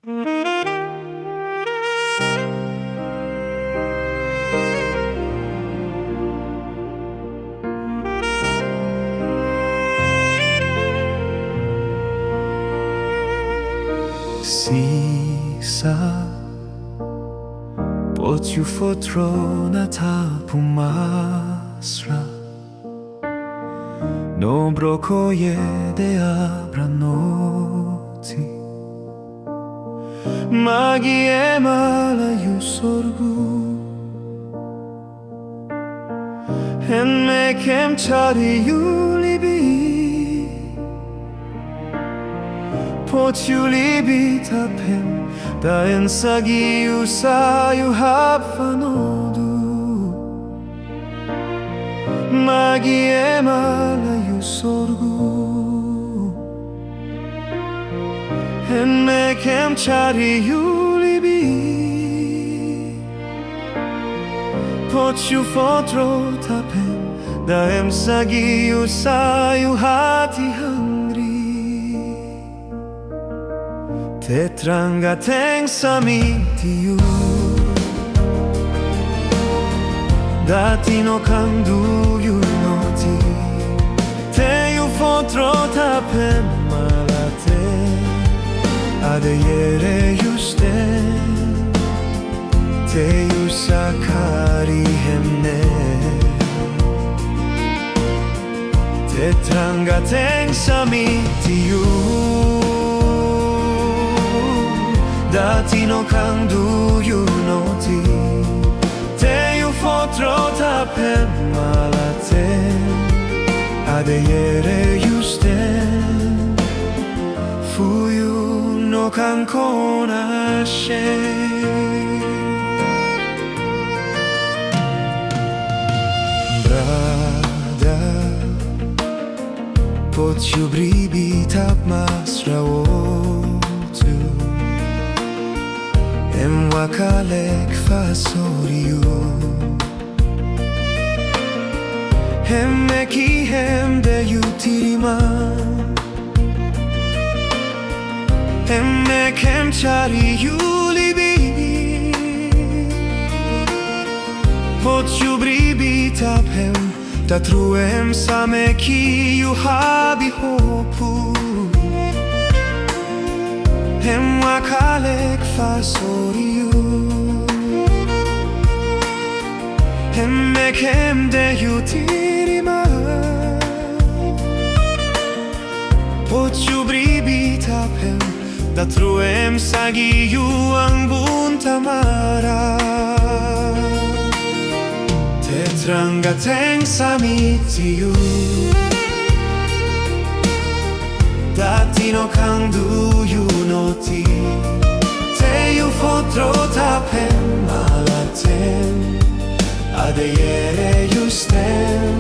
Sisa But you fortrona ta pumasra No brokoje de abranoti Magie malayu sorgu En mekem chari yulibi Pociuli tapem da ensagi usayu hapfanodu Magie malayu sorgu En mekem chari yulibi Pociu fotro tapem da ensagi usayu hati Tetranga tensamitiyu Dati no kandu yunoti Teyu fotro tapem malate Adeyere yusten Teyu sakari hemne Tetranga tensamitiyu Dati no kandu yunoti Teyu fotro tapem malate Adeyere yusten Fuyu no kankona she Brada Pociu bribi tap masraotu Em wakalek fasoriu Hem meki hem de yutirima Hem mekem chari yulibi Pociu bribi tapem Tatruem sameki yuhabi hopu Hem wakalek fasoriu Hem mekem de yutirima Pociu bribi tapem Datruem sagiyu ang buntamara Tetranga tensamitiyu Dati no kandu yunoti Teyu fotro tapem malaten Adeyere yusten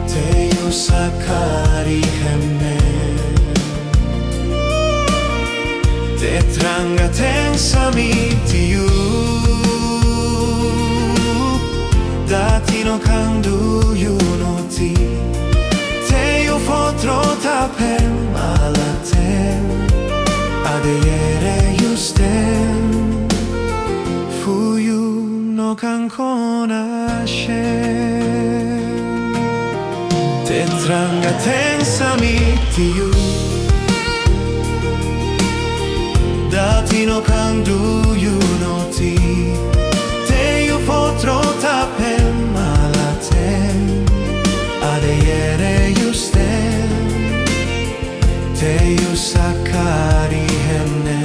Teyu sakari hemne Tetranga tensamitiyu Dati no kandu yunoti Teyu fotro tapem malaten Adeyere yusten Fuyu no kankona she Tetranga tensamitiyu Dati no kandu yunoti Teyu fotro tapem malaten Adeyere yusten Teyu sakari hemne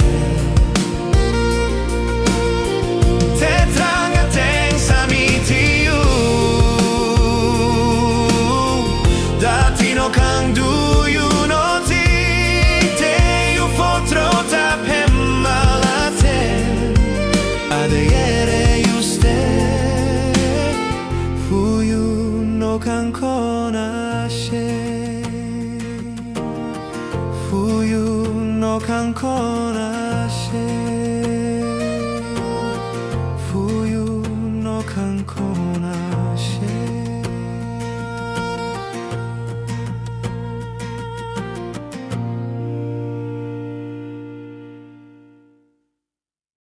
Tetranga tensamitiyu Dati no kandu yunoti Teyu fotro tapem malaten Adeyere yusten Fuyu no kankona she Fuyu no kankona she